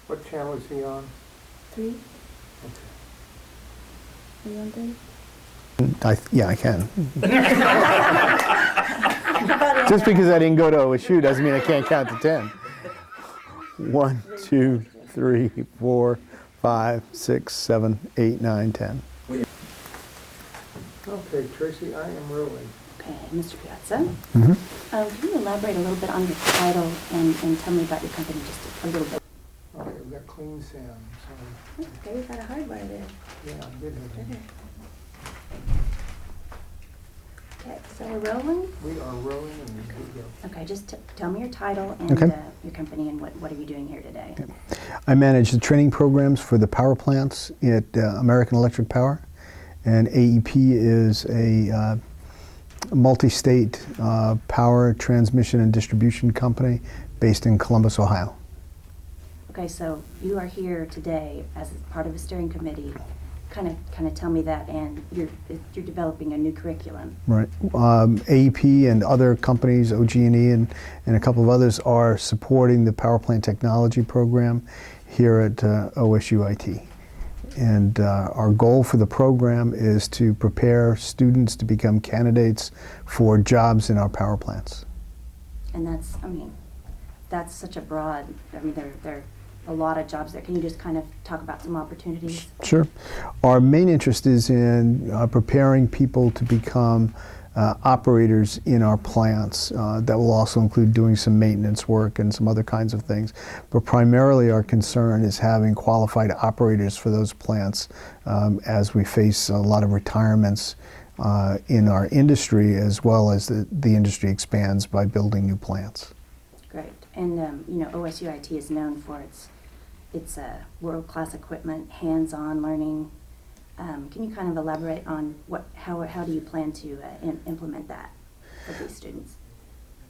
What channel is he on? 3? Okay. Are you on 3? Yeah, I can. Just because I didn't go to OSU doesn't mean I can't count to 10. 1, 2, 3, 4, 5, 6, 7, 8, 9, 10. Okay, Tracy, I am rolling. Okay, Mr. Piazza. Mhm. Can you elaborate a little bit on your title and tell me about your company just a little bit? Okay, we've got Clean Sam, so, Okay, you got a hardware there. yeah, I did have Okay. that. Okay, so we're rolling? We are rolling and we go. Okay, just tell me your title and Okay. your company and what are you doing here today? I manage the training programs for the power plants at American Electric Power, and AEP is a multi-state power transmission and distribution company based in Columbus, Ohio. Okay, so you are here today as part of a steering committee. Kind of tell me that, and you're developing a new curriculum. Right. AEP and other companies, OG&E and a couple of others, are supporting the power plant technology program here at OSU IT. And our goal for the program is to prepare students to become candidates for jobs in our power plants. And that's, I mean, that's such a broad, I mean, there are a lot of jobs there. Can you just kind of talk about some opportunities? Sure. Our main interest is in preparing people to become operators in our plants. That will also include doing some maintenance work and some other kinds of things. But primarily our concern is having qualified operators for those plants as we face a lot of retirements in our industry, as well as the industry expands by building new plants. Great. And, you know, OSU IT is known for its world-class equipment, hands-on learning. Can you kind of elaborate on how do you plan to implement that for these students?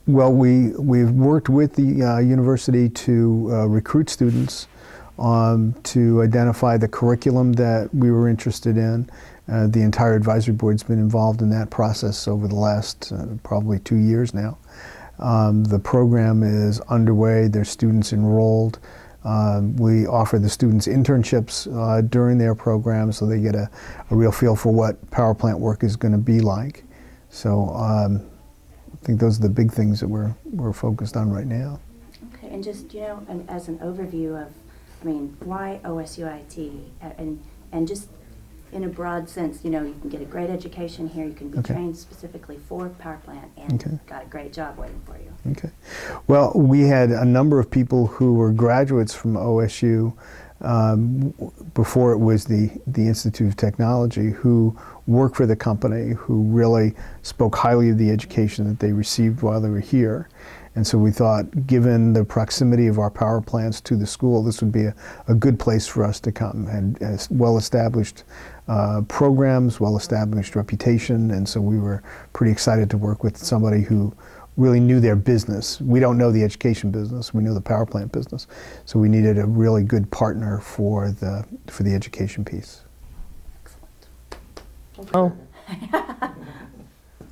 Well, we've worked with the university to recruit students to identify the curriculum that we were interested in. The entire advisory board's been involved in that process over the last probably 2 years now. The program is underway. There's students enrolled. We offer the students internships during their program, so they get a real feel for what power plant work is going to be like. So I think those are the big things that we're focused on right now. Okay, and just, you know, as an overview of, I mean, why OSU IT, and just in a broad sense, you know, you can get a great education here, you can be Okay. trained specifically for power plant, and Okay. got a great job waiting for you. Okay. Well, we had a number of people who were graduates from OSU before it was the Institute of Technology, who worked for the company, who really spoke highly of the education that they received while they were here. And so we thought, given the proximity of our power plants to the school, this would be a good place for us to come, and as well-established programs, well-established reputation, and so we were pretty excited to work with somebody who really knew their business. We don't know the education business, we know the power plant business, so we needed a really good partner for the education piece. Excellent. Oh,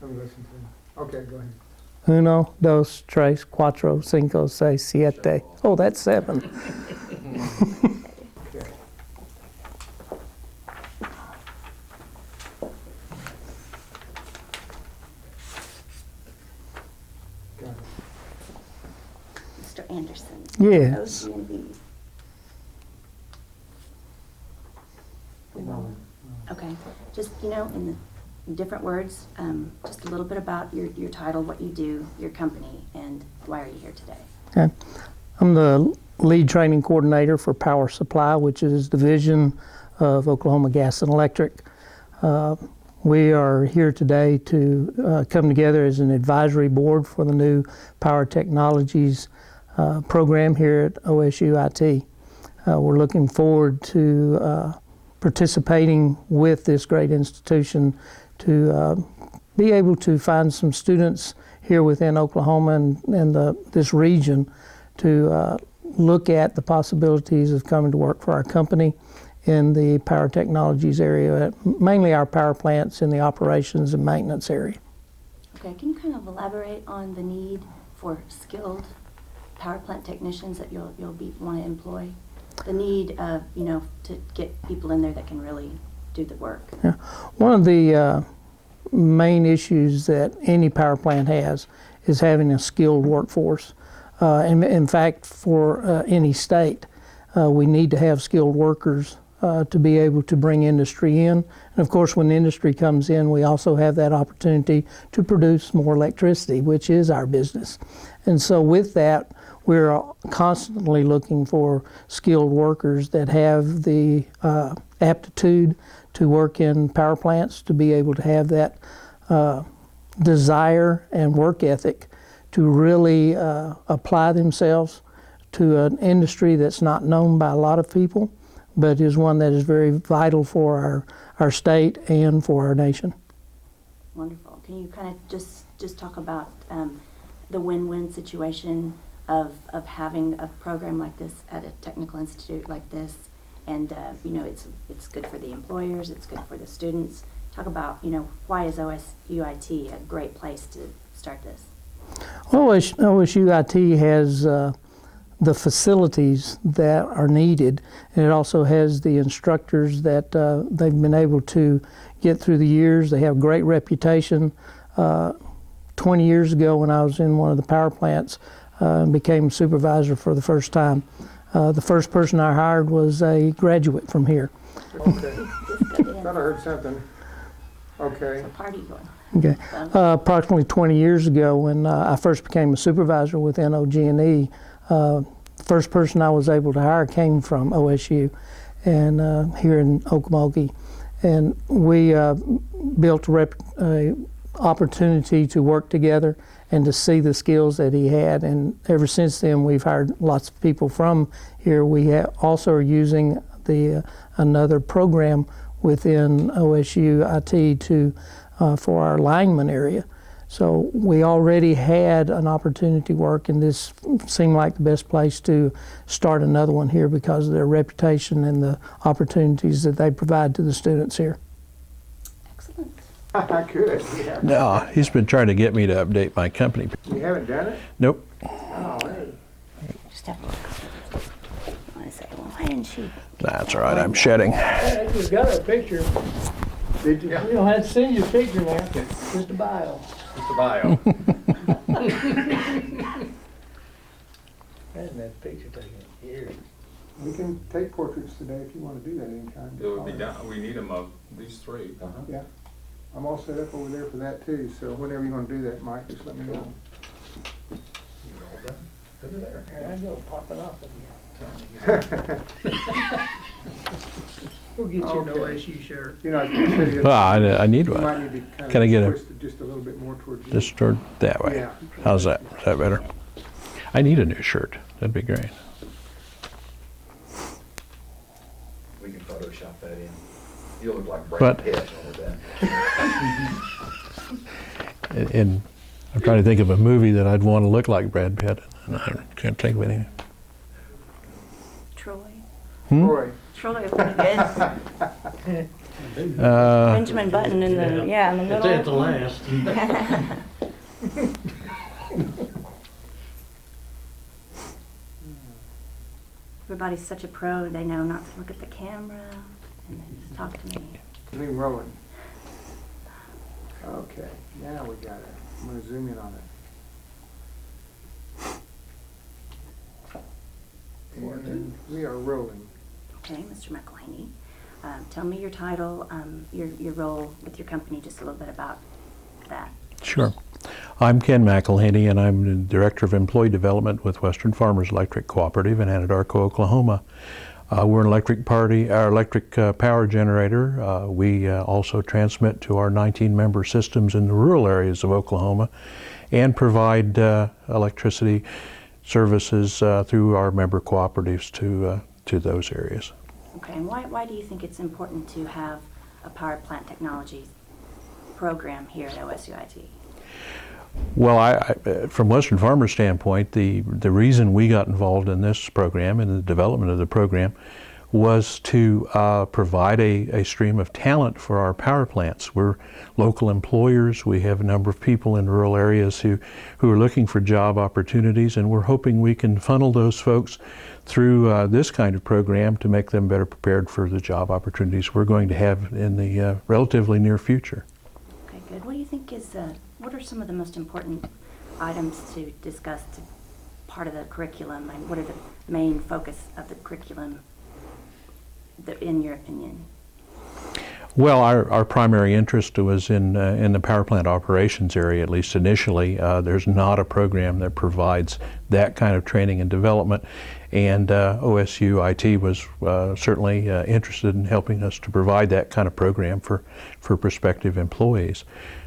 Let me listen to him. Okay, go ahead. 1, 2, 3, 4, 5, 6, 7. Oh, that's 7. Okay. Got it. Mr. Anderson. Yes. OG&E. No. Okay, just, you know, in different words, just a little bit about your title, what you do, your company, and why are you here today? Okay. I'm the lead training coordinator for Power Supply, which is division of Oklahoma Gas and Electric. We are here today to come together as an advisory board for the new Power Technologies program here at OSU IT. We're looking forward to participating with this great institution to be able to find some students here within Oklahoma and this region to look at the possibilities of coming to work for our company in the power technologies area, mainly our power plants in the operations and maintenance area. Okay, can you kind of elaborate on the need for skilled power plant technicians that you'll want to employ? the need of, to get people in there that can really do the work. One of the main issues that any power plant has is having a skilled workforce. In fact, for any state, we need to have skilled workers to be able to bring industry in. And of course, when industry comes in, we also have that opportunity to produce more electricity, which is our business. And so with that, we're constantly looking for skilled workers that have the aptitude to work in power plants, to be able to have that desire and work ethic to really apply themselves to an industry that's not known by a lot of people, but is one that is very vital for our state and for our nation. Wonderful. Can you kind of just talk about the win-win situation of having a program like this at a technical institute like this? And it's good for the employers, it's good for the students. Talk about why is OSUIT a great place to start this? OSUIT has the facilities that are needed, and it also has the instructors that they've been able to get through the years. They have great reputation. 20 years ago, when I was in one of the power plants and became supervisor for the first time, the first person I hired was a graduate from here. Okay. Thought I heard something. Okay. It's a party going. Okay. Approximately 20 years ago, when I first became a supervisor with NOG&E, first person I was able to hire came from OSU and here in Okmulgee. And we built a opportunity to work together and to see the skills that he had. And ever since then, we've hired lots of people from here. We also are using another program within OSUIT to for our lineman area. So we already had an opportunity to work, and this seemed like the best place to start another one here because of their reputation and the opportunities that they provide to the students here. Excellent. Good. Yeah. No, he's been trying to get me to update my company. You haven't done it? Nope. Oh, hey. Just have a look. I want to say, well, why didn't she? That's all right, I'm shedding. I just got a picture. Did you? You don't have to send you a picture now, just a bio. Just a bio. Hasn't that picture taken here? We can take portraits today if you want to do that anytime. It would be done, we need them of these three. Yeah. I'm all set up over there for that too, so whenever you want to do that, Mike, just let me know. There I go, popping off of you. We'll get you an Okay. OSU shirt. You know, I said you Well, I need you one. might need to kind Can I get of a- twist it just a little bit more towards you. Just toward that way. Yeah. How's that? Is that better? I need a new shirt. That'd be great. We can Photoshop that in. You'll look like But- Brad Pitt over that. And I'm trying to think of a movie that I'd want to look like Brad Pitt, and I can't think of anything. Troy. Roy. Troy would be good. Uh, Benjamin Button in the, in the middle. It's at the last. Everybody's such a pro, they know not to look at the camera and then just talk to me. Zoom rolling. Okay, now we got it. I'm going to zoom in on it. And we are rolling. Okay, Mr. McElhaney, tell me your title, your role with your company, just a little bit about that. Sure. I'm Ken McElhaney, and I'm the Director of Employee Development with Western Farmers Electric Cooperative in Anadarko, Oklahoma. We're an electric power generator. We also transmit to our 19-member systems in the rural areas of Oklahoma and provide electricity services through our member cooperatives to those areas. Okay, and why do you think it's important to have a power plant technology program here at OSUIT? Well, from Western Farmers' standpoint, the reason we got involved in this program and the development of the program was to provide a stream of talent for our power plants. We're local employers. We have a number of people in rural areas who are looking for job opportunities, and we're hoping we can funnel those folks through this kind of program to make them better prepared for the job opportunities we're going to have in the relatively near future. Okay, good. What do you think is, what are some of the most important items to discuss to part of the curriculum, and what are the main focus of the curriculum, in your opinion? Well, our primary interest was in the power plant operations area, at least initially. There's not a program that provides that kind of training and development, and OSU IT was certainly interested in helping us to provide that kind of program for prospective employees.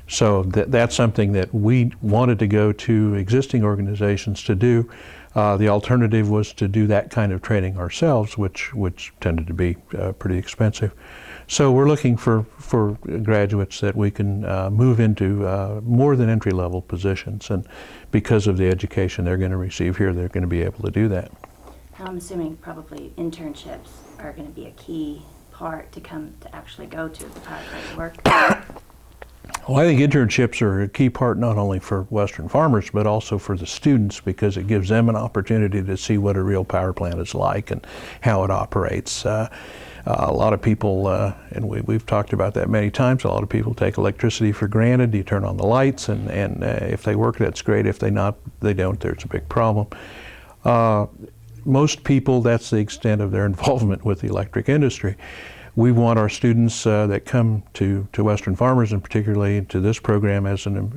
So that's something that we wanted to go to existing organizations to do. The alternative was to do that kind of training ourselves, which tended to be pretty expensive. So we're looking for graduates that we can move into more than entry-level positions, and because of the education they're going to receive here, they're going to be able to do that. I'm assuming probably internships are going to be a key part to actually go to the power plant work. Well, I think internships are a key part not only for Western farmers, but also for the students, because it gives them an opportunity to see what a real power plant is like and how it operates. A lot of people, and we've talked about that many times, a lot of people take electricity for granted. You turn on the lights, and if they work, that's great. If they don't, there's a big problem. Most people, that's the extent of their involvement with the electric industry. We want our students that come to Western Farmers, and particularly to this program as a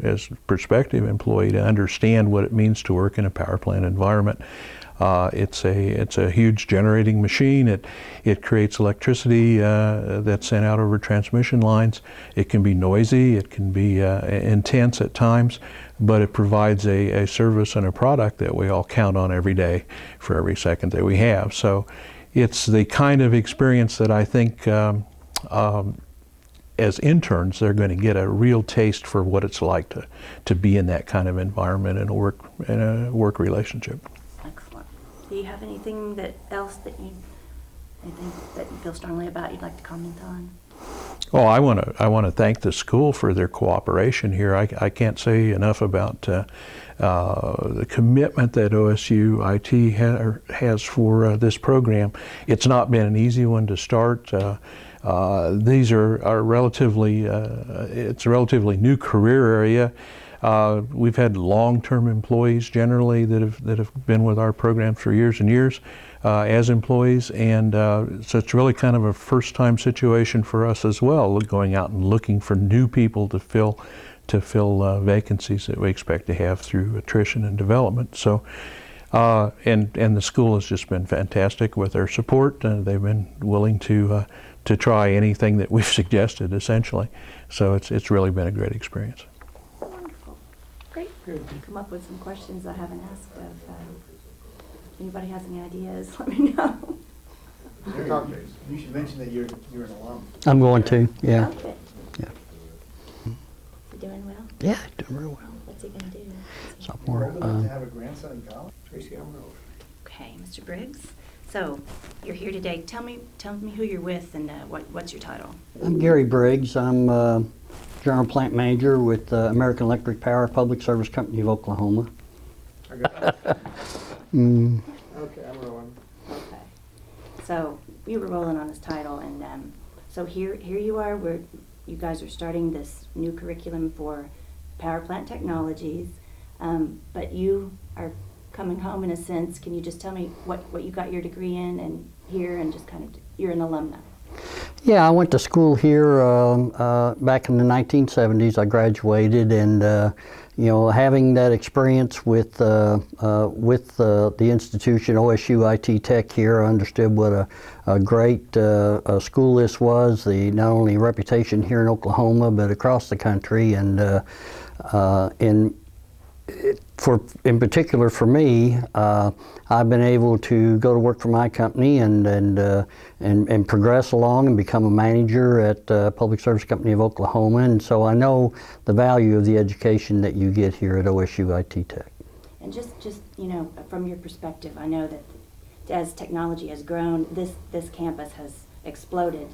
prospective employee, to understand what it means to work in a power plant environment. It's a huge generating machine. It creates electricity that's sent out over transmission lines. It can be noisy. It can be intense at times, but it provides a service and a product that we all count on every day for every second that we have. So it's the kind of experience that I think as interns they're going to get a real taste for what it's like to be in that kind of environment in a work relationship. Excellent. Do you have anything else that you feel strongly about you'd like to comment on? Oh, I want to thank the school for their cooperation here. I can't say enough about the commitment that OSU IT has for this program. It's not been an easy one to start. These are relatively, it's a relatively new career area. We've had long-term employees generally that have been with our program for years and years as employees, and so it's really kind of a first-time situation for us as well, going out and looking for new people to fill vacancies that we expect to have through attrition and development. So, and the school has just been fantastic with their support. They've been willing to try anything that we've suggested, essentially. So it's really been a great experience. Wonderful. Great. Come up with some questions I haven't asked of. If anybody has any ideas, let me know. You should mention that you're an alum. I'm going to, yeah. Okay. Yeah. You doing well? Yeah, doing real well. What's he going to do? Sophomore. Old enough to have a grandson in college? Tracy Alvarez. Okay, Mr. Briggs. So you're here today. Tell me who you're with and what's your title? I'm Gary Briggs. I'm General Plant Manager with American Electric Power Public Service Company of Oklahoma. I got it. Mm, Okay, I'm rolling. Okay. So you were rolling on this title, and so here you are. You guys are starting this new curriculum for power plant technologies, but you are coming home in a sense. Can you just tell me what you got your degree in and here, and just kind of you're an alumna? yeah, I went to school here back in the 1970s. I graduated, and you know, having that experience with the institution OSU IT Tech here, I understood what a great school this was. Not only reputation here in Oklahoma, but across the country, and in particular for me, I've been able to go to work for my company and progress along and become a manager at Public Service Company of Oklahoma, and so I know the value of the education that you get here at OSU IT Tech. And just you know, from your perspective, I know that as technology has grown, this campus has exploded.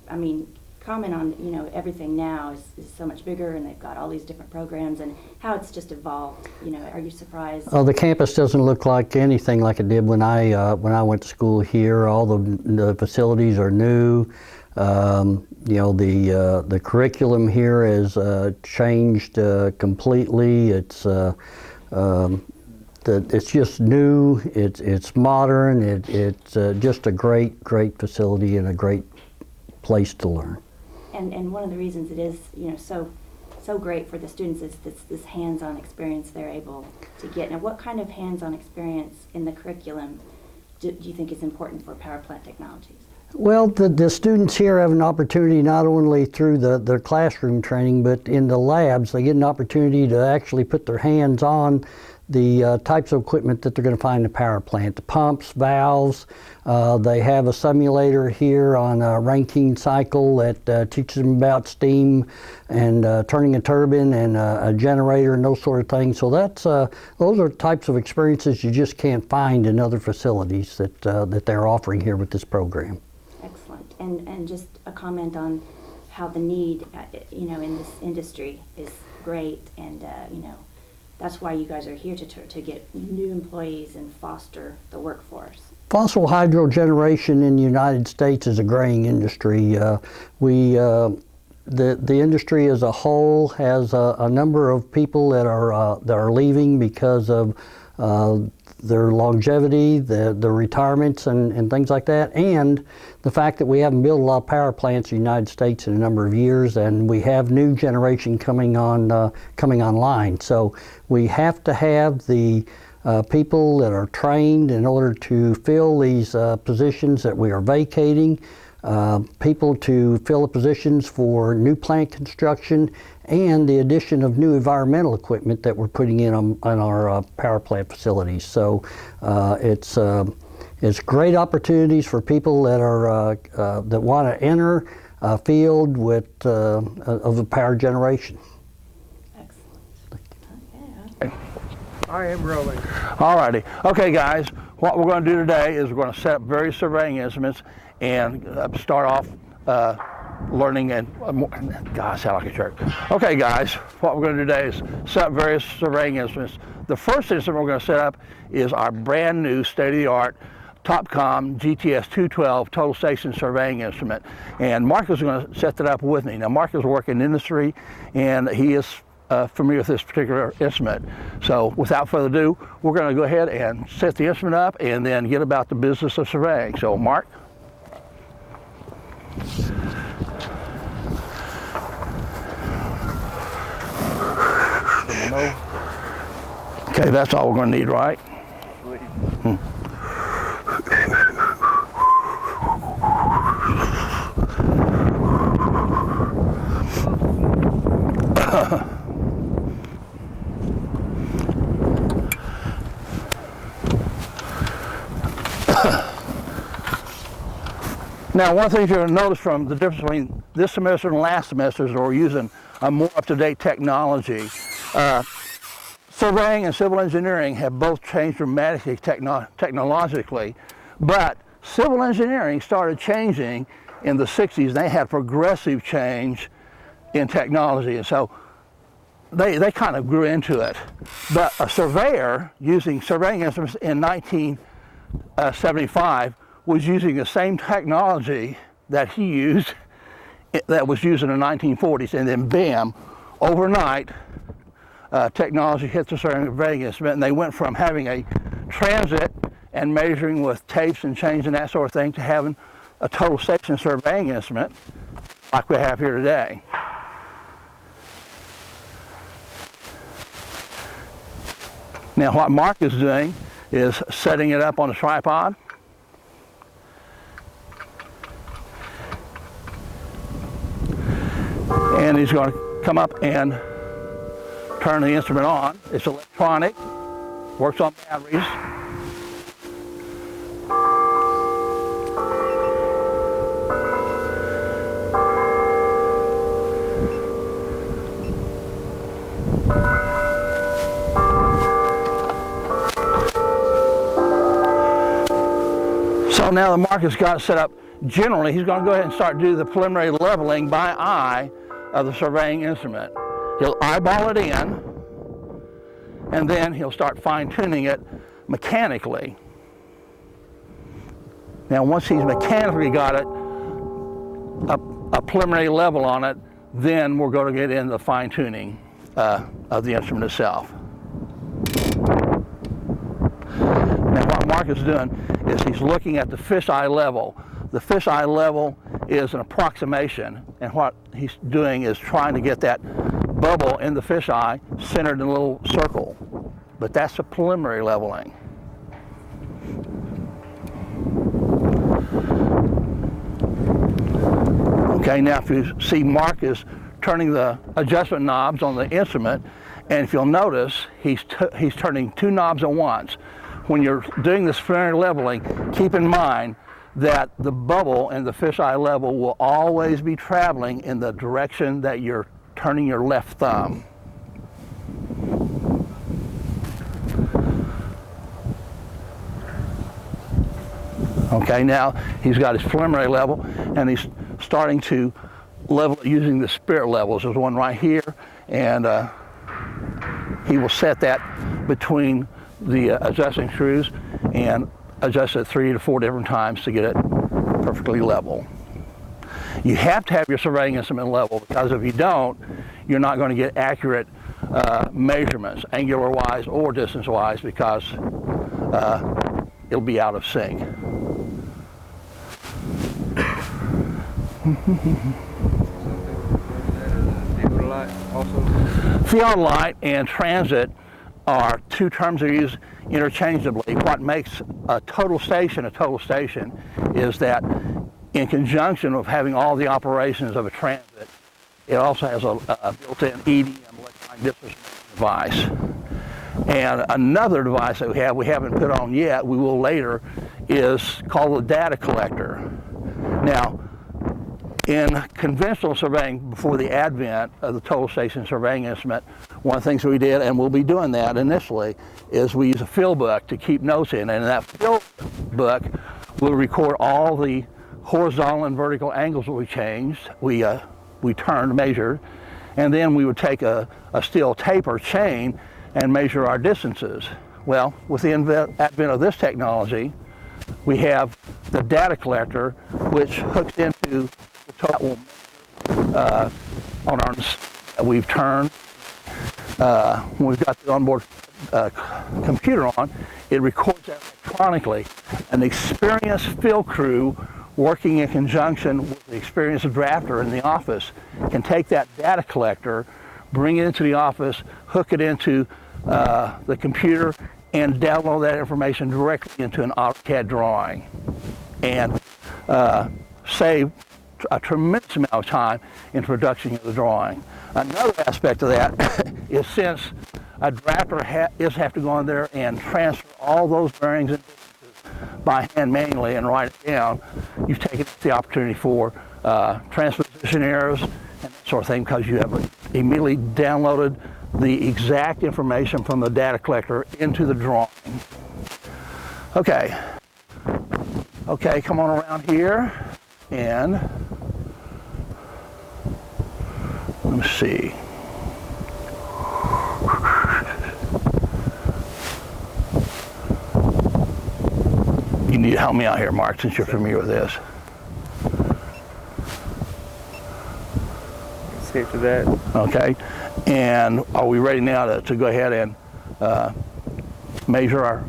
I mean, comment on, you know, everything now is so much bigger, and they've got all these different programs, and how it's just evolved. You know, are you surprised? Oh, the campus doesn't look like anything like it did when I went to school here. All the facilities are new. You know, the curriculum here has changed completely. It's just new. It's modern. It's just a great facility and a great place to learn. And one of the reasons it is, you know, so great for the students is this hands-on experience they're able to get. Now, what kind of hands-on experience in the curriculum do you think is important for power plant technologies? Well, the students here have an opportunity not only through their classroom training, but in the labs, they get an opportunity to actually put their hands on the types of equipment that they're going to find in the power plant, the pumps, valves. They have a simulator here on a Rankine cycle that teaches them about steam and turning a turbine and a generator and those sort of things. So that's those are types of experiences you just can't find in other facilities that they're offering here with this program. Excellent. And just a comment on how the need, you know, in this industry is great, and you know, that's why you guys are here to get new employees and foster the workforce. Fossil hydro generation in the United States is a graying industry. The industry as a whole has a number of people that are leaving because of their longevity, the retirements and things like that, and the fact that we haven't built a lot of power plants in the United States in a number of years, and we have new generation coming online. So we have to have the people that are trained in order to fill these positions that we are vacating, people to fill the positions for new plant construction, and the addition of new environmental equipment that we're putting in on our power plant facilities. So it's great opportunities for people that are that want to enter a field with of the power generation. Excellent. Okay. I am rolling. All righty. Okay, guys, what we're going to do today is we're going to set up various surveying instruments and start off learning and, God, I sound like a jerk. Okay, guys, what we're going to do today is set up various surveying instruments. The first instrument we're going to set up is our brand new state-of-the-art Topcom GTS 212 total station surveying instrument. And Mark is going to set that up with me. Now, Mark is working in industry, and he is familiar with this particular instrument. So without further ado, we're going to go ahead and set the instrument up and then get about the business of surveying. So Mark. Okay, that's all we're going to need, right? Now, one of the things you're going to notice from the difference between this semester and last semester is we're using a more up-to-date technology. Surveying and civil engineering have both changed dramatically technologically, but civil engineering started changing in the 60s. They had progressive change in technology, and so they kind of grew into it. But a surveyor using surveying instruments in 1975 was using the same technology that he used, that was used in the 1940s, and then bam, overnight, technology hit the surveying instrument, and they went from having a transit and measuring with tapes and chains and that sort of thing to having a total station surveying instrument like we have here today. Now, what Mark is doing is setting it up on a tripod. And he's going to come up and turn the instrument on. It's electronic, works on batteries. So now that Mark has got it set up, generally he's going to go ahead and start do the preliminary leveling by eye of the surveying instrument. He'll eyeball it in, and then he'll start fine-tuning it mechanically. Now once he's mechanically got it, a preliminary level on it, then we're going to get into the fine-tuning of the instrument itself. Now what Mark is doing is he's looking at the fisheye level. The fisheye level is an approximation, and what he's doing is trying to get that bubble in the fisheye centered in a little circle. But that's a preliminary leveling. Okay, now if you see Mark is turning the adjustment knobs on the instrument, and if you'll notice, he's turning 2 knobs at once. When you're doing this preliminary leveling, keep in mind that the bubble and the fisheye level will always be traveling in the direction that you're turning your left thumb. Okay, now he's got his preliminary level, and he's starting to level it using the spirit levels. There's one right here, and he will set that between the adjusting screws and adjust it 3 to 4 different times to get it perfectly level. You have to have your surveying instrument level, because if you don't, you're not going to get accurate measurements, angular-wise or distance-wise, because it'll be out of sync. Theodolite and transit are 2 terms that are used interchangeably. What makes a total station is that in conjunction with having all the operations of a transit, it also has a built-in EDM, electronic distance device. And another device that we haven't put on yet, we will later, is called the data collector. Now, in conventional surveying, before the advent of the total station surveying instrument, one of the things we did, and we'll be doing that initially, is we use a field book to keep notes in. And in that field book, we'll record all the horizontal and vertical angles that we changed, we turned, measured, and then we would take a steel tape or chain and measure our distances. Well, with the advent of this technology, we have the data collector, which hooks into the total on our we've turned. When we've got the onboard computer on, it records that electronically. An experienced field crew working in conjunction with the experienced drafter in the office can take that data collector, bring it into the office, hook it into the computer, and download that information directly into an AutoCAD drawing, and save a tremendous amount of time in production of the drawing. Another aspect of that is, since a drafter have to go in there and transfer all those bearings and distances by hand manually and write it down, you've taken the opportunity for transposition errors and that sort of thing, because you have immediately downloaded the exact information from the data collector into the drawing. Okay, come on around here, and let me see. You need to help me out here, Mark, since you're familiar with this. Escape to that. Okay, and are we ready now to go ahead and measure our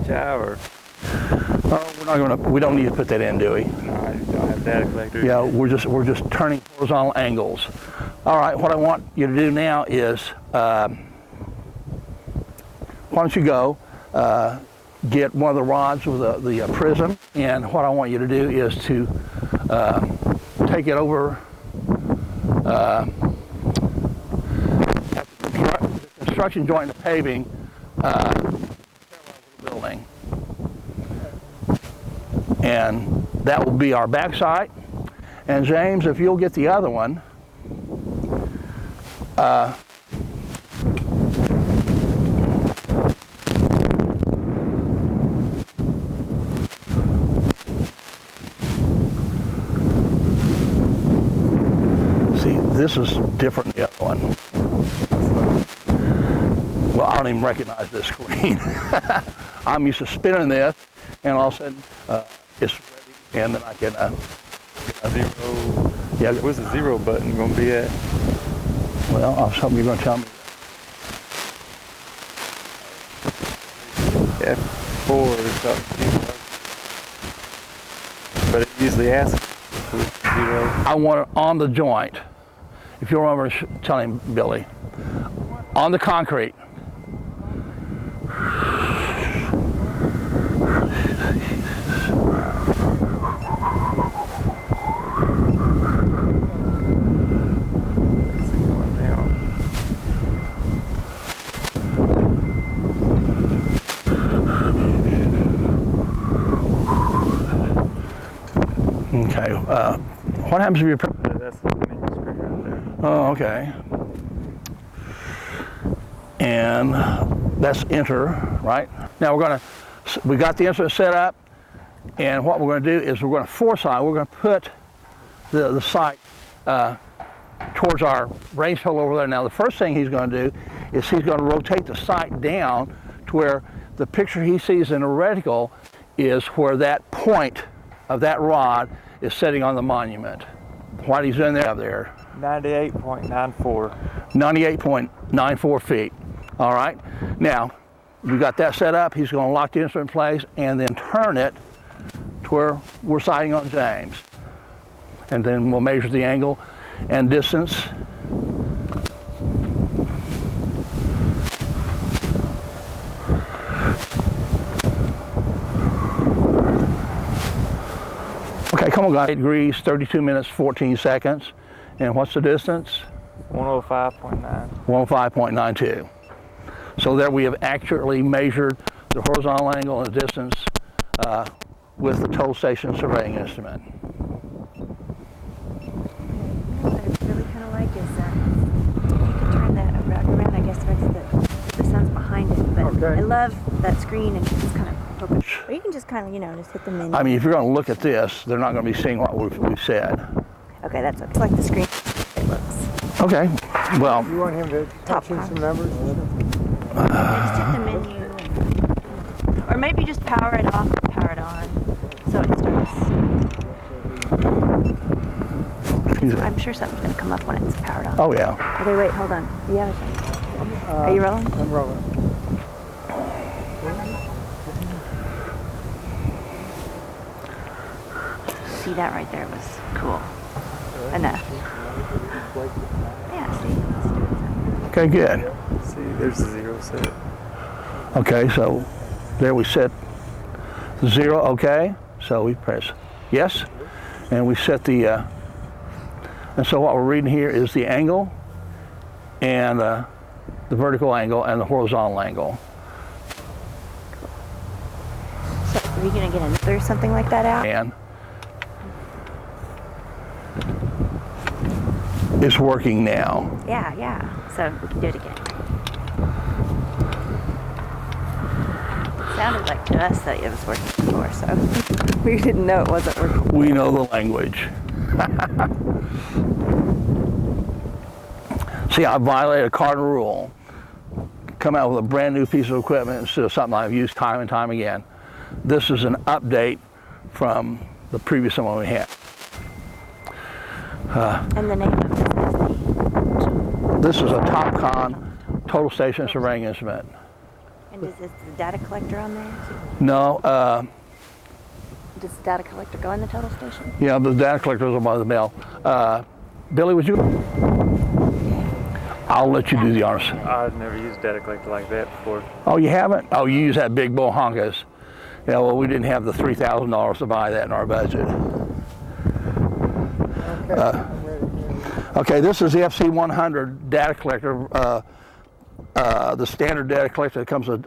HI or? Oh, we don't need to put that in, do we? No, you don't have data collector. Yeah, we're just turning horizontal angles. All right, what I want you to do now is, why don't you go get one of the rods with the prism, and what I want you to do is to take it over at the construction joint of paving parallel with the building. And that will be our backside. And James, if you'll get the other one, This is different than the other one. Well, I don't even recognize this screen. I'm used to spinning this, and all of a sudden it's ready, and then I can. Zero. Yeah. Where's the zero button gonna be at? Well, I was hoping you were going to tell me. F4 is up zero. But it usually asks for zero. I want it on the joint. If you remember telling Billy, on the concrete. It's going down. Okay. What happens if you? That's the menu screen right there. Oh, okay. And that's enter, right? Now we got the instrument set up, and what we're going to do is we're going to foresight. We're going to put the sight towards our range tool over there. Now the first thing he's going to do is he's going to rotate the sight down to where the picture he sees in the reticle is where that point of that rod is sitting on the monument. What he's in there. 98.94. 98.94 feet. All right. Now, we got that set up. He's going to lock the instrument in place and then turn it to where we're sighting on James. And then we'll measure the angle and distance. Okay, come on, guys. 8 degrees, 32 minutes, 14 seconds. And what's the distance? 105.9. 105.92. So there we have accurately measured the horizontal angle and the distance with the total station surveying instrument. What I really kind of like is if you could turn that around, I guess that's the sun's behind it. But Okay. I love that screen and just kind of poke it. Or you can just kind of, just hit the menu. I mean, if you're going to look at this, they're not going to be seeing what we've said. Okay, that's okay. It's like the screen it looks. Okay, well, You want him to Top touch in part. some numbers? Just hit the menu. Or maybe just power it off and power it on. So it starts. excuse me. I'm sure something's going to come up when it's powered on. Oh yeah. Okay, wait, hold on. Yeah. Are you rolling? I'm rolling. See, that right there was cool. Enough. Yeah, see? Let's do it. Okay, good. See, there's the zero set. Okay, so there we set the 0. Okay, so we press yes, and we set the. And so what we're reading here is the angle, and the vertical angle and the horizontal angle. So, are you going to get another something like that out? And it's working now. Yeah, yeah. So we can do it again. Sounded like to us that it was working before, so we didn't know it wasn't working. We know the language. See, I violated a cardinal rule. Come out with a brand new piece of equipment instead of something I've used time and time again. This is an update from the previous one we had. And the name of This is a Topcon total station surveying instrument. and is this the data collector on there? No, Does the data collector go in the total station? yeah, the data collectors are by the mail. Billy, would you? I'll let you do the honors. I've never used data collector like that before. Oh, you haven't? Oh, you use that big bull honkus. Yeah, well, we didn't have the $3,000 to buy that in our budget. Okay, I'm ready. Okay, this is the FC100 data collector, the standard data collector that comes with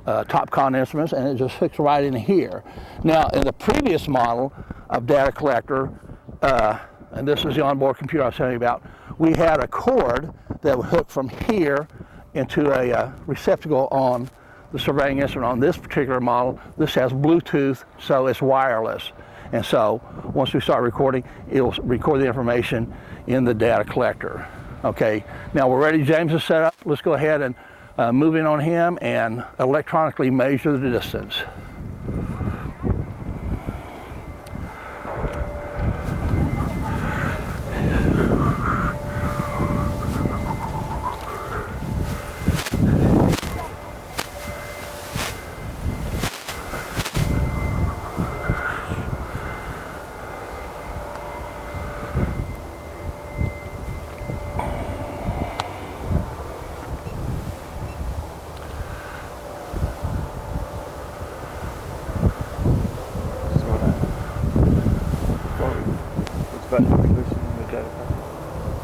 Topcon instruments, and it just fits right in here. Now, in the previous model of data collector, and this is the onboard computer I was telling you about, we had a cord that would hook from here into a receptacle on the surveying instrument. On this particular model, this has Bluetooth, so it's wireless. And so once we start recording, it'll record the information in the data collector. Okay, now we're ready. James is set up. Let's go ahead and move in on him and electronically measure the distance.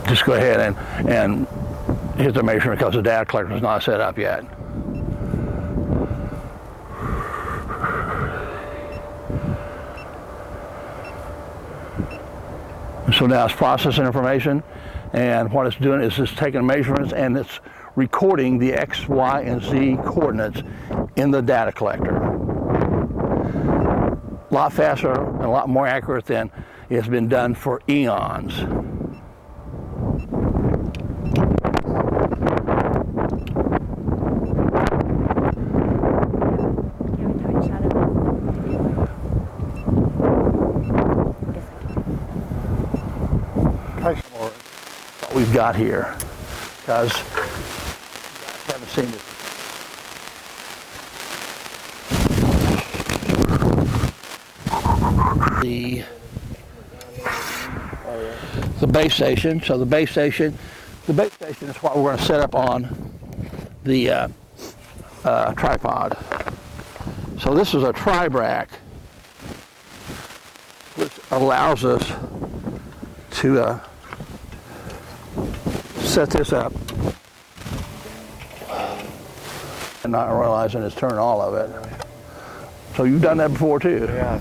Just go ahead and hit the measurement because the data collector is not set up yet. So now it's processing information, and what it's doing is it's taking measurements and it's recording the X, Y, and Z coordinates in the data collector. A lot faster and a lot more accurate than it's been done for eons. What we've got here, because you guys haven't seen it. The base station. So the base station is what we're going to set up on the tripod. So this is a tri-rack, which allows us to set this up and not realizing it's turned all of it. So you've done that before too. Yeah.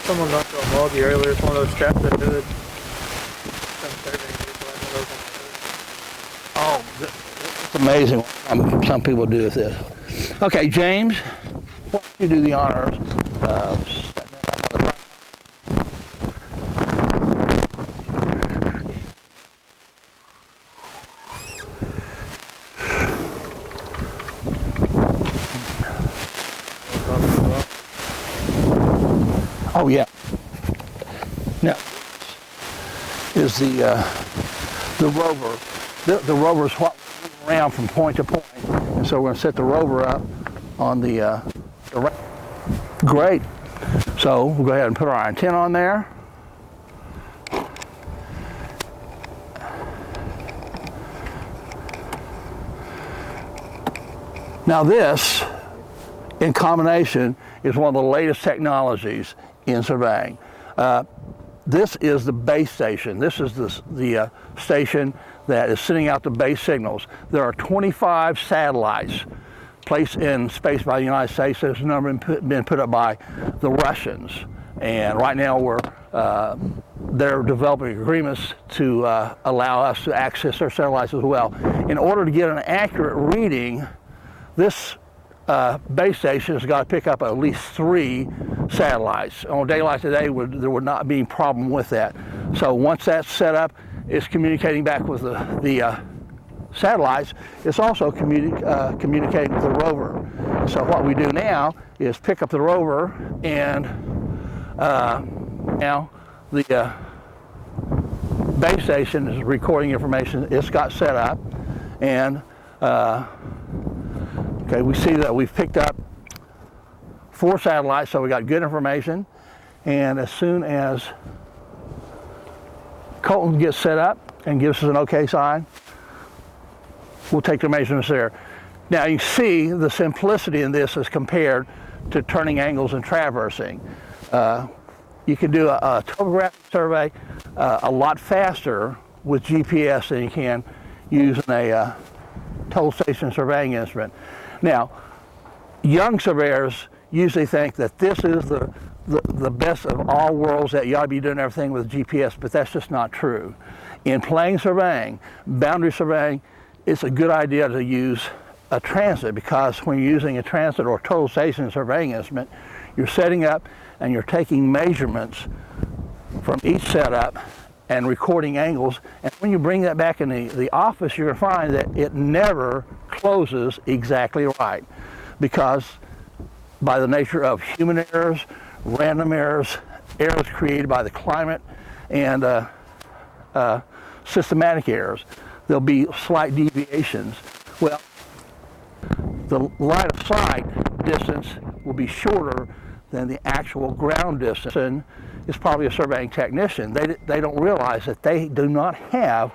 Someone knocked on Loggy earlier. It's one of those straps that do it. Oh, it's amazing what some people do with this. Okay, James, why don't you do the honors? Oh yeah. Now is the rover. The rover's what moves around from point to point, and so we're going to set the rover up on the great. So we'll go ahead and put our antenna on there. Now this, in combination, is one of the latest technologies in surveying. This is the base station. This is the station that is sending out the base signals. There are 25 satellites placed in space by the United States. There's a number been put up by the Russians. And right now they're developing agreements to allow us to access their satellites as well. In order to get an accurate reading, this base station has got to pick up at least 3 satellites. On a day like today, there would not be a problem with that. So once that's set up, it's communicating back with the satellites. It's also communicating with the rover. So what we do now is pick up the rover, and now the base station is recording information. It's got set up, and okay, we see that we've picked up 4 satellites, so we got good information. And as soon as Colton gets set up and gives us an okay sign, we'll take the measurements there. Now you see the simplicity in this as compared to turning angles and traversing. You can do a topographic survey a lot faster with GPS than you can using a total station surveying instrument. Now, young surveyors usually think that this is the best of all worlds, that you ought to be doing everything with GPS, but that's just not true. In plane surveying, boundary surveying, it's a good idea to use a transit, because when you're using a transit or total station surveying instrument, you're setting up and you're taking measurements from each setup and recording angles. And when you bring that back in the office, you're going to find that it never closes exactly right, because by the nature of human errors, random errors, errors created by the climate, and systematic errors, there'll be slight deviations. Well, the line of sight distance will be shorter than the actual ground distance, and it's probably a surveying technician. They don't realize that they do not have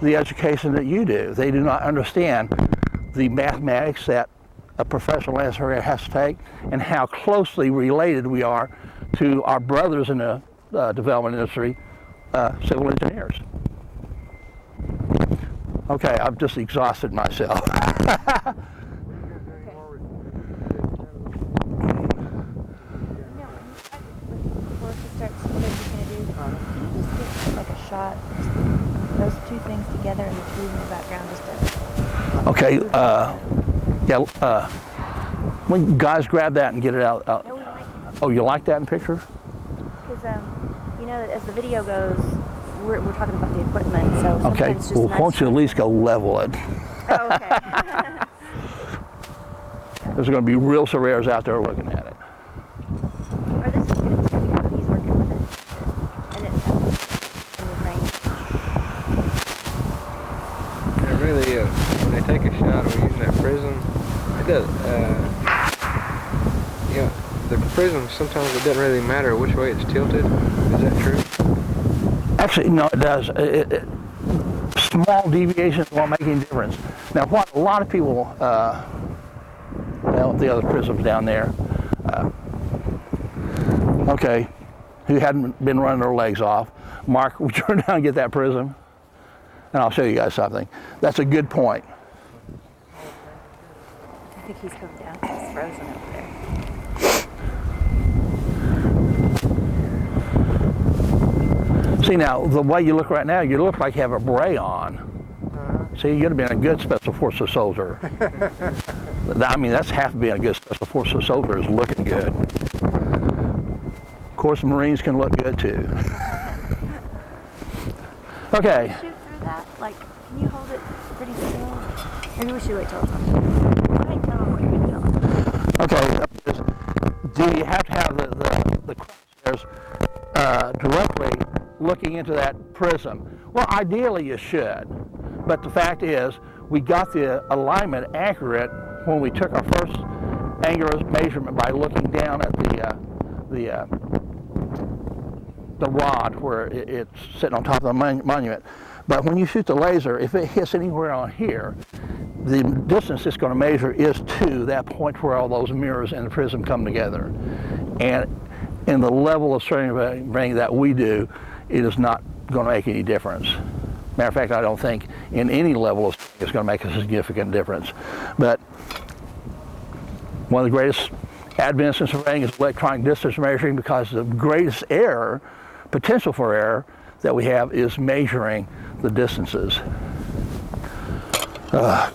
the education that you do. They do not understand the mathematics that a professional land surveyor has to take, and how closely related we are to our brothers in the development industry, civil engineers. Okay, I've just exhausted myself. Before he starts, what he's going to do, can you just get like a shot, those two things together and the trees in the background, just to... Okay, yeah, when guys grab that and get it out. No, we like it. Oh, you like that in picture? Because, you know, as the video goes, we're talking about the equipment, so Okay, sometimes it's just well, nice why don't you at least go level it? Oh, okay. There's going to be real surveyors out there looking at it. Or this is good, it's good how he's working with it, and it's in the brain. And really, when they take a shot or using that prism, it does. Yeah, the prism, sometimes it doesn't really matter which way it's tilted. Is that true? Actually, no, it does. Small deviations won't make any difference. Now, what a lot of people, well, the other prisms down there, okay, who hadn't been running their legs off. Mark, would you turn down and get that prism? And I'll show you guys something. That's a good point. I think he's coming down, he's frozen up there. See, now, the way you look right now, you look like you have a beret on. See, you'd have been a good Special Forces soldier. I mean, that's half of being a good Special Forces soldier, is looking good. Of course, Marines can look good, too. Okay. Shoot through that, like, can you hold it pretty still? Maybe we should wait till it's on. I tell him what you're doing. Okay, do you have to have the crosshairs directly looking into that prism? Well, ideally you should, but the fact is we got the alignment accurate when we took our first angular measurement by looking down at the rod where it's sitting on top of the monument. But when you shoot the laser, if it hits anywhere on here, the distance it's going to measure is to that point where all those mirrors and the prism come together. And in the level of surveying that we do, it is not going to make any difference. Matter of fact, I don't think in any level of surveying it's going to make a significant difference. But one of the greatest advances in surveying is electronic distance measuring, because the greatest error, potential for error, that we have is measuring the distances.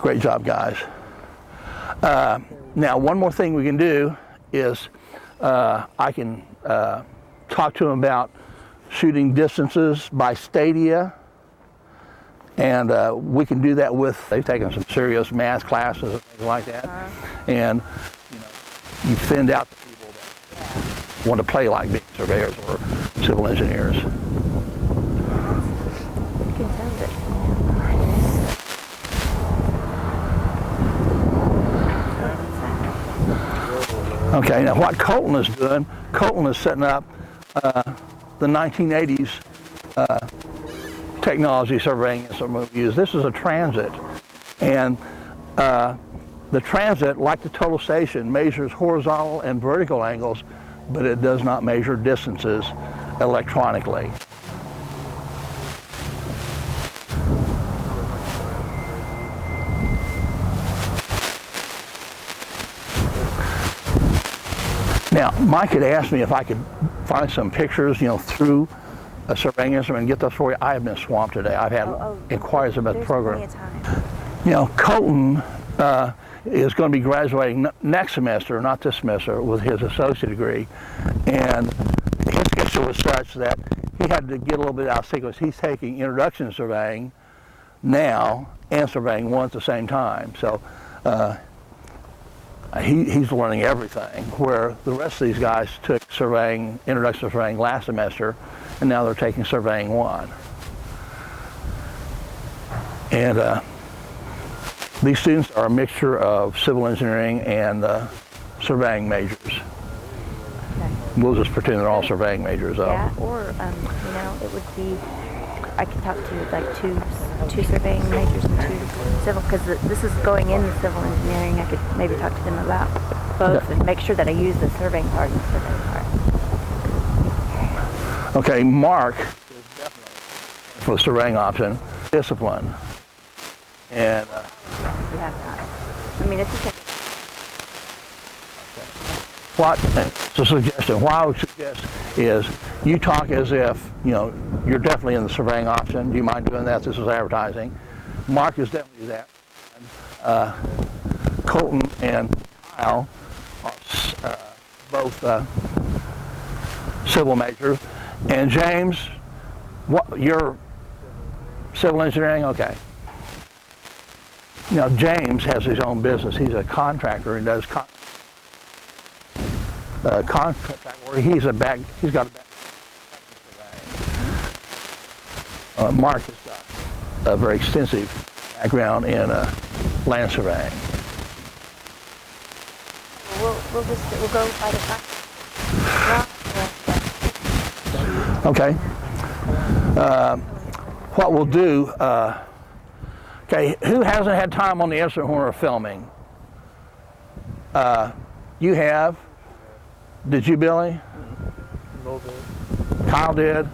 Great job, guys. Now, one more thing we can do is I can talk to them about shooting distances by stadia, and we can do that with, they've taken some serious math classes and things like that, and you find out the people that want to play like being surveyors or civil engineers. You can tell it. Okay, now what Colton is doing, Colton is setting up the 1980s technology surveying instrument we use. This is a transit, and the transit, like the total station, measures horizontal and vertical angles, but it does not measure distances electronically. Now, Mike had asked me if I could find some pictures, through a surveying instrument and get those for you. I have been swamped today. I've had inquiries about the program. There's plenty of time. Colton is going to be graduating next semester, not this semester, with his associate degree. And his schedule was such that he had to get a little bit out of sequence. He's taking introduction to surveying now and surveying one at the same time. So he's learning everything, where the rest of these guys took surveying, introduction to surveying last semester, and now they're taking surveying one. And these students are a mixture of civil engineering and surveying majors. Okay. We'll just pretend they're all surveying majors. Yeah, or it would be, I could talk to like two surveying majors and two civil, because this is going into civil engineering. I could maybe talk to them about both and make sure that I use the surveying part and the surveying part. Okay, Mark is definitely for the surveying option, discipline. And You have time. I mean, it's okay. it's a suggestion. What I would suggest is you talk as if, you're definitely in the surveying option. Do you mind doing that? This is advertising. Mark is definitely that. Colton and Kyle are both civil majors. And James, you're civil engineering? Okay. James has his own business. He's a contractor and does contract work. He's got a background. Mark has got a very extensive background in land surveying. We'll go by the time. Okay. What we'll do. Okay, who hasn't had time on the instrument when we're filming? You have. Did you, Billy? No, Kyle did.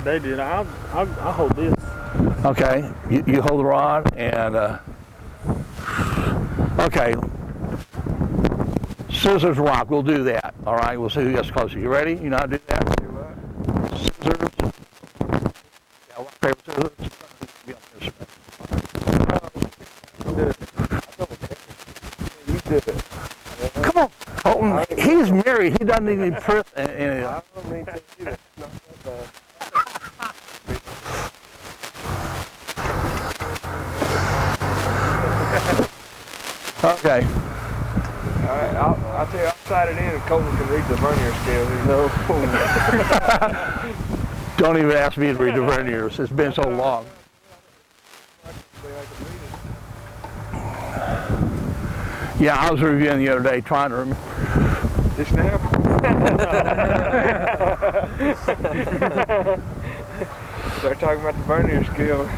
they did. I'll hold this. Okay, you hold the rod and okay. Scissors, rock. We'll do that. All right. We'll see who gets closer. You ready? You know how to do that? Scissors. Yeah, rock, paper, scissors. Be on your side. Come on, Colton. He's married. He doesn't need any proof. I don't mean to do that. It's not that bad. Okay. All right, I'll tell you, I'll slide it in and Colton can read the vernier scale. Don't even ask me to read the verniers. It's been so long. Yeah, I was reviewing the other day trying to remember. This now? Start talking about the vernier scale.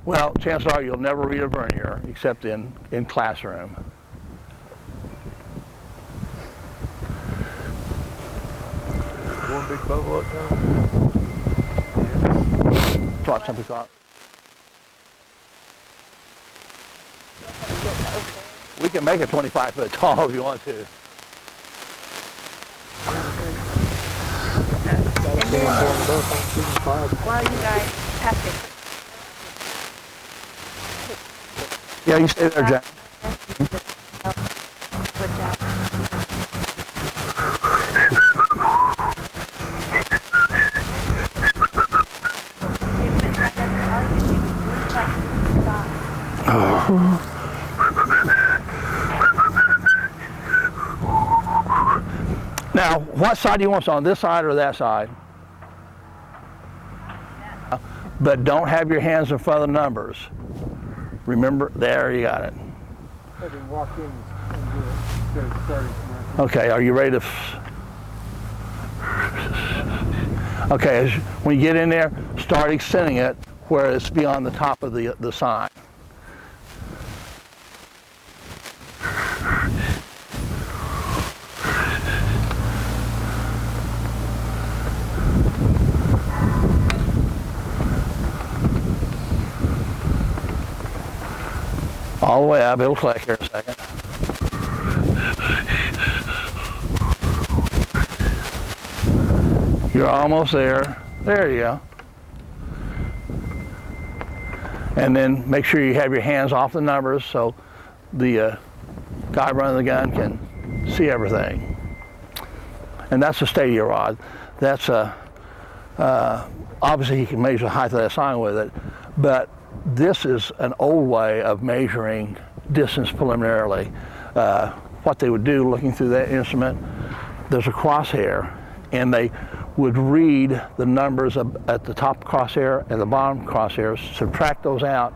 Well, chances are you'll never read a vernier except in classroom. One big bubble up now? Try something like we can make it 25 foot tall if you want to. While you guys pass it. Yeah, you stay there, Jack. Good job. Now, what side do you want? On this side or that side? But don't have your hands in front of the numbers. Remember, there you got it. I can walk in and do it instead of starting from that. Okay, are you ready to? Okay, when you get in there, start extending it where it's beyond the top of the sign. All the way up. It'll click here in a second. You're almost there. There you go. And then make sure you have your hands off the numbers so the guy running the gun can see everything. And that's a stadia rod. That's obviously he can measure the height of that sign with it, but this is an old way of measuring distance preliminarily. What they would do looking through that instrument, there's a crosshair, and they would read the numbers at the top crosshair and the bottom crosshair, subtract those out,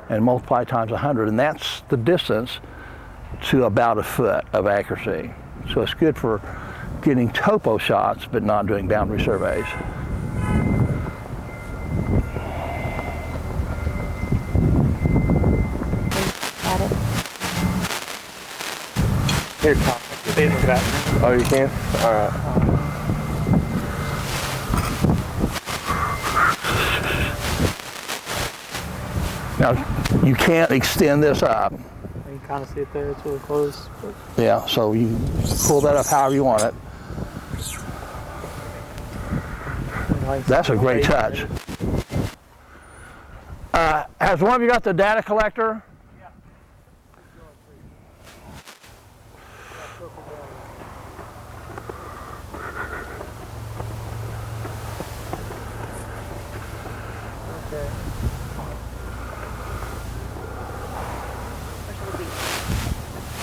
and multiply times 100, and that's the distance to about a foot of accuracy. So it's good for getting topo shots, but not doing boundary surveys. Got it. Here, Tom. Oh, you can? All right. Now, you can't extend this up. You can kind of see it there. It's really close. But... Yeah, so you pull that up however you want it. That's a great touch. Has one of you got the data collector?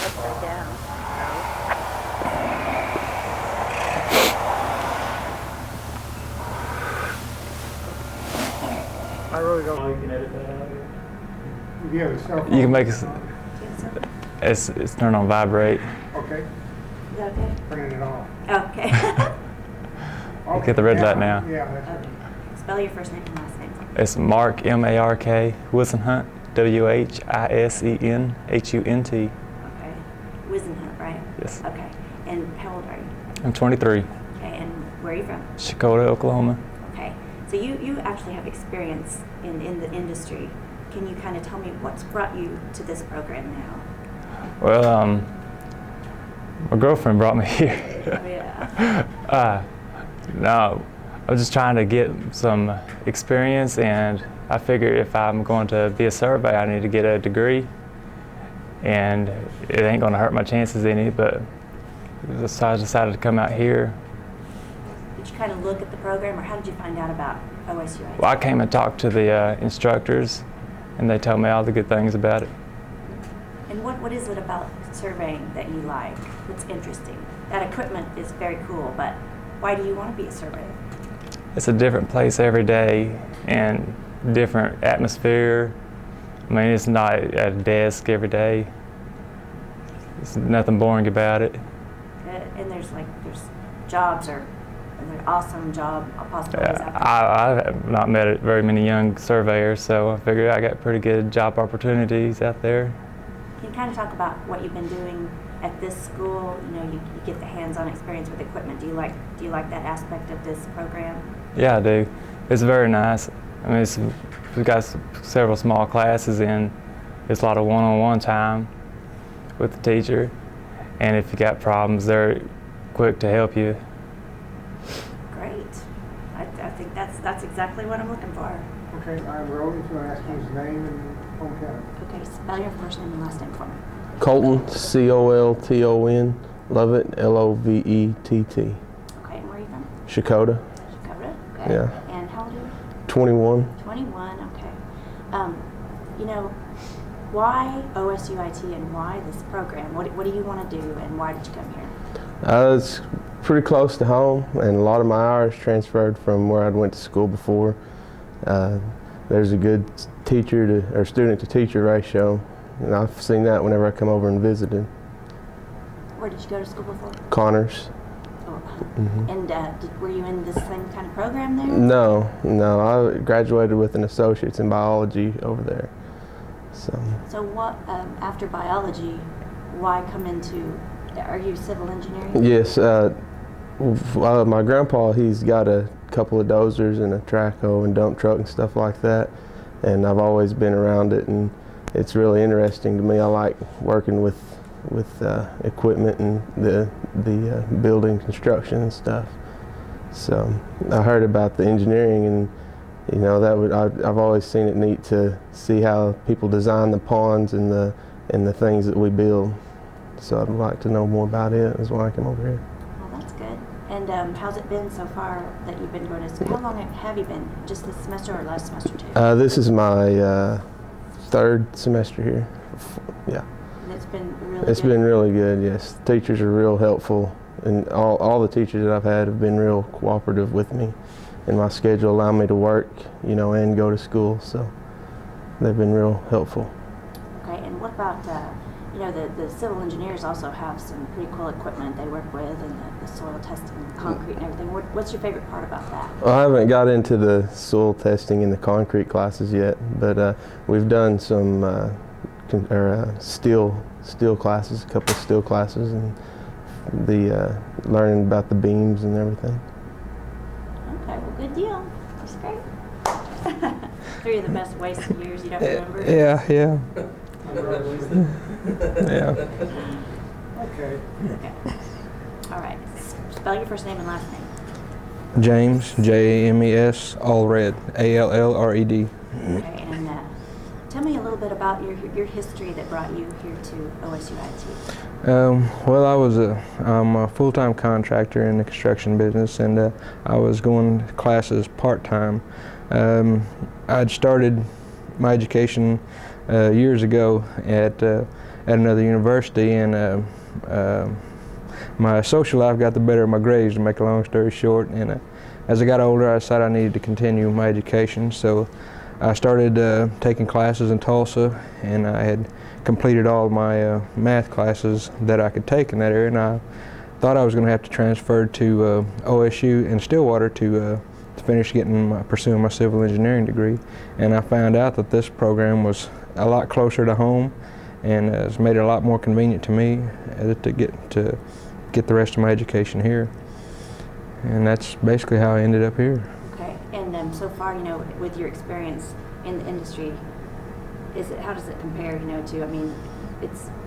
Upside down. I really don't. You can edit that out. If you have a cell phone. You can make it's turned on vibrate. Okay, Is that okay? turning it off. Okay. Okay, Get the red light now. Yeah, that's Okay. Spell your first name and last name. It's Mark, M-A-R-K, Whisenhunt, W-H-I-S-E-N-H-U-N-T. Okay. Wisenhunt, right? Yes. Okay. And how old are you? I'm 23, Okay. And where are you from? Shakota, Oklahoma. Okay. So you actually have experience in the industry. Can you kind of tell me what's brought you to this program now? Well, my girlfriend brought me here. Oh, yeah. No, I was just trying to get some experience, and I figured if I'm going to be a surveyor, I need to get a degree, and it ain't going to hurt my chances any, but so I decided to come out here. Did you kind of look at the program, or how did you find out about OSUIT? Well, I came and talked to the instructors, and they told me all the good things about it. And what is it about surveying that you like? What's interesting? That equipment is very cool, but why do you want to be a surveyor? It's a different place every day and different atmosphere. I mean, it's not at a desk every day. There's nothing boring about it. And there's jobs and there are awesome job possibilities out there. I have not met very many young surveyors, so I figured I got pretty good job opportunities out there. Can you kind of talk about what you've been doing at this school? You know, you get the hands-on experience with equipment. Do you like that aspect of this program? Yeah, I do. It's very nice. I mean, we've got several small classes, and it's a lot of one-on-one time with the teacher. And if you got problems, they're quick to help you. Great. I think that's exactly what I'm looking for. Okay, I'm rolling, so I ask you his name and hometown. Okay, spell your first name and last name for me. Colton, C-O-L-T-O-N, Lovett, L-O-V-E-T-T. Okay, and where are you from? Shakota, Dakota? Okay. Yeah. And how old are you? 21. 21, okay. You know, why OSUIT and why this program? What do you want to do and why did you come here? It's pretty close to home, and a lot of my hours transferred from where I'd went to school before. There's a good student to teacher ratio, and I've seen that whenever I come over and visited. Where did you go to school before? Connors. Oh, and were you in this same kind of program there? No, I graduated with an associate's in biology over there. So what, after biology, why come into, are you civil engineering? Yes, my grandpa, he's got a couple of dozers and a track hoe and dump truck and stuff like that, and I've always been around it, and it's really interesting to me. I like working with equipment and the building construction and stuff. So I heard about the engineering, and you know, I've always seen it neat to see how people design the ponds and the things that we build. So I'd like to know more about it. That's why I came over here. Well, that's good. And how's it been so far that you've been going to school? How long have you been? Just this semester or last semester too? This is my third semester here. Yeah. And it's been really It's good? been really good, yes. The teachers are real helpful, and all the teachers that I've had have been real cooperative with me, and my schedule allowed me to work, you know, and go to school, so they've been real helpful. Okay, and what about, you know, the civil engineers also have some pretty cool equipment they work with, and the soil testing, concrete and everything. What's your favorite part about that? Well, I haven't got into the soil testing and the concrete classes yet, but we've done some steel classes, a couple of steel classes, and the learning about the beams and everything. Okay, well, good deal. That's great. 3 of the best wasted years you don't remember? Yeah. Yeah. Okay. Okay. All right. Spell your first name and last name. James, James, Allred, Allred. Okay, and tell me a little bit about your history that brought you here to OSUIT. Well, I'm a full-time contractor in the construction business, and I was going to classes part-time. I'd started my education years ago at another university, and my social life got the better of my grades, to make a long story short. And as I got older, I decided I needed to continue my education, so I started taking classes in Tulsa, and I had completed all of my math classes that I could take in that area, and I thought I was going to have to transfer to OSU in Stillwater to finish pursuing my civil engineering degree. And I found out that this program was a lot closer to home, and it's made it a lot more convenient to me to get the rest of my education here. And that's basically how I ended up here. Okay, and so far, you know, with your experience in the industry, how does it compare, you know, to, I mean,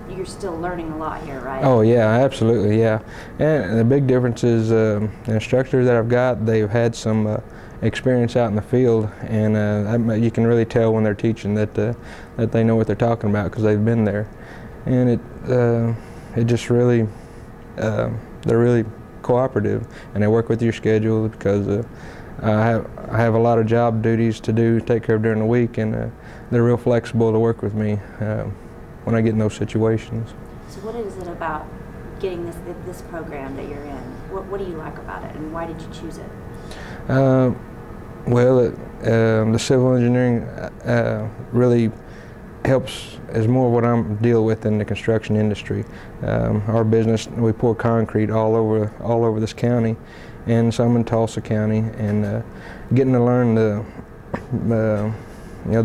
you're still learning a lot here, right? Oh yeah, absolutely, yeah. And the big difference is the instructors that I've got, they've had some experience out in the field, and you can really tell when they're teaching that they know what they're talking about because they've been there. And it just really, they're really cooperative, and they work with your schedule because I have a lot of job duties to do, take care of during the week, and they're real flexible to work with me when I get in those situations. So what is it about getting this program that you're in? What do you like about it, and why did you choose it? The civil engineering really helps, is more what I'm dealing with in the construction industry. Our business, we pour concrete all over this county, and some in Tulsa County, and getting to learn the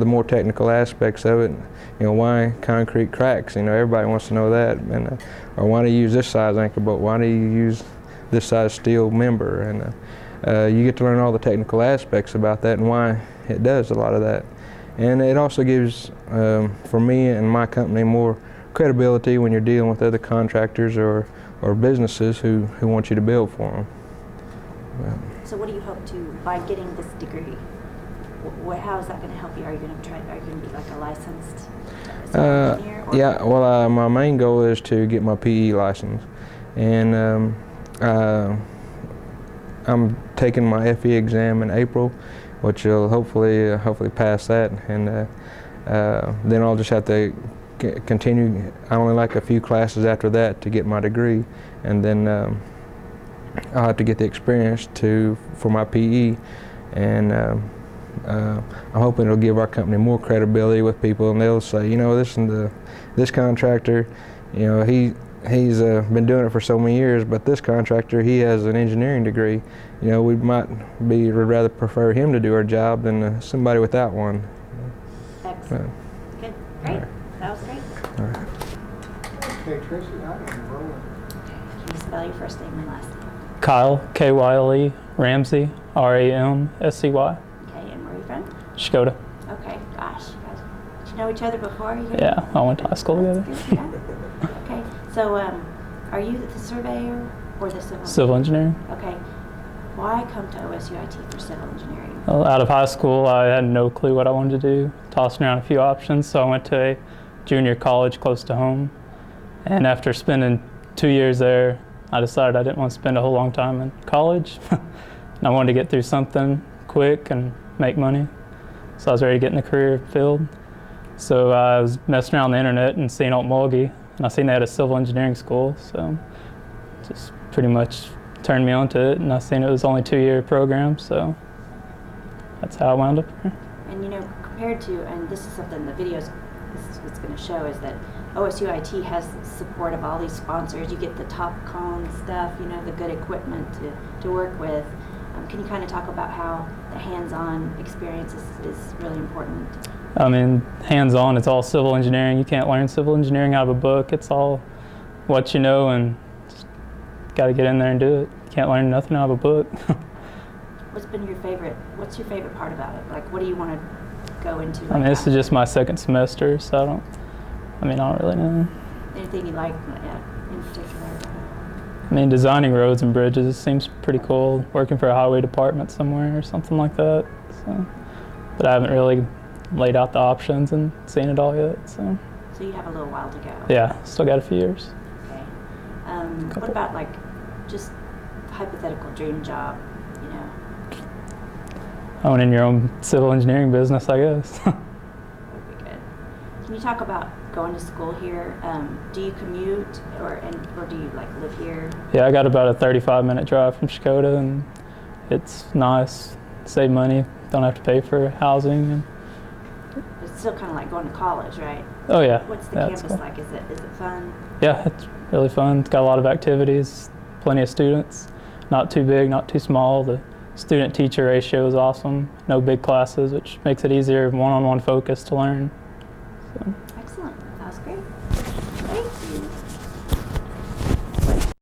more technical aspects of it. You know, why concrete cracks. You know, everybody wants to know that, and or why do you use this size anchor bolt? Why do you use this size steel member? And you get to learn all the technical aspects about that and why it does a lot of that. And it also gives, for me and my company, more credibility when you're dealing with other contractors or businesses who want you to build for them. So what do you hope to, by getting this degree, how is that going to help you? Are you going to be like a licensed engineer? Yeah, well, my main goal is to get my PE license. And I'm taking my FE exam in April, which will hopefully pass that, and then I'll just have to continue. I only like a few classes after that to get my degree, and then I'll have to get the experience for my PE, and I'm hoping it'll give our company more credibility with people, and they'll say, you know, this contractor, you know, he's been doing it for so many years, but this contractor, he has an engineering degree. You know, would rather prefer him to do our job than somebody without one. Excellent. Good. Great. Right. That was great. All right. Okay, Tracy, I am rolling. Can you spell your first name and last name? Kyle, K-Y-L-E, Ramsey, R-A-M-S-C-Y. Okay, and where are you from? Shkoda. Okay, gosh, you know each other before? Yeah, I went to high school together. Yeah. Okay. So, are you the surveyor or the civil? Civil engineering. Okay. Why come to OSUIT for civil engineering? Well, out of high school, I had no clue what I wanted to do. Tossing around a few options, so I went to a junior college close to home. And after spending 2 years there, I decided I didn't want to spend a whole long time in college. And I wanted to get through something quick and make money. So I was ready to get in the career field. So I was messing around the internet and seeing Okmulgee, and I seen they had a civil engineering school. So just pretty much turned me onto it, and I seen it was only a 2-year program. So that's how I wound up here. And you know, compared to, and this is something the videos this is what's going to show, is that OSUIT has support of all these sponsors. You get the TopCon stuff, you know, the good equipment to work with. Can you kind of talk about how the hands-on experience is really important? I mean, hands-on, it's all civil engineering. You can't learn civil engineering out of a book. It's all what you know, and just got to get in there and do it. You can't learn nothing out of a book. What's your favorite part about it? Like, what do you want to go into? I mean, this is just my second semester, so I don't really know. Anything you like in particular? I mean, designing roads and bridges seems pretty cool. Working for a highway department somewhere or something like that. So, but I haven't really laid out the options and seen it all yet. So you have a little while to go. Yeah, still got a few years. Okay. What about like just hypothetical dream job? You know, owning your own civil engineering business, I guess. would be good. Can you talk about going to school here? Do you commute or do you like live here? Yeah, I got about a 35-minute drive from Shakota, and it's nice. Save money, don't have to pay for housing. And it's still kind of like going to college, right? Oh yeah. What's the yeah, campus like? Is it fun? Yeah, it's really fun. It's got a lot of activities, plenty of students. Not too big, not too small. The student-teacher ratio is awesome. No big classes, which makes it easier, one-on-one focus to learn. So. Excellent. That was great. Thank you.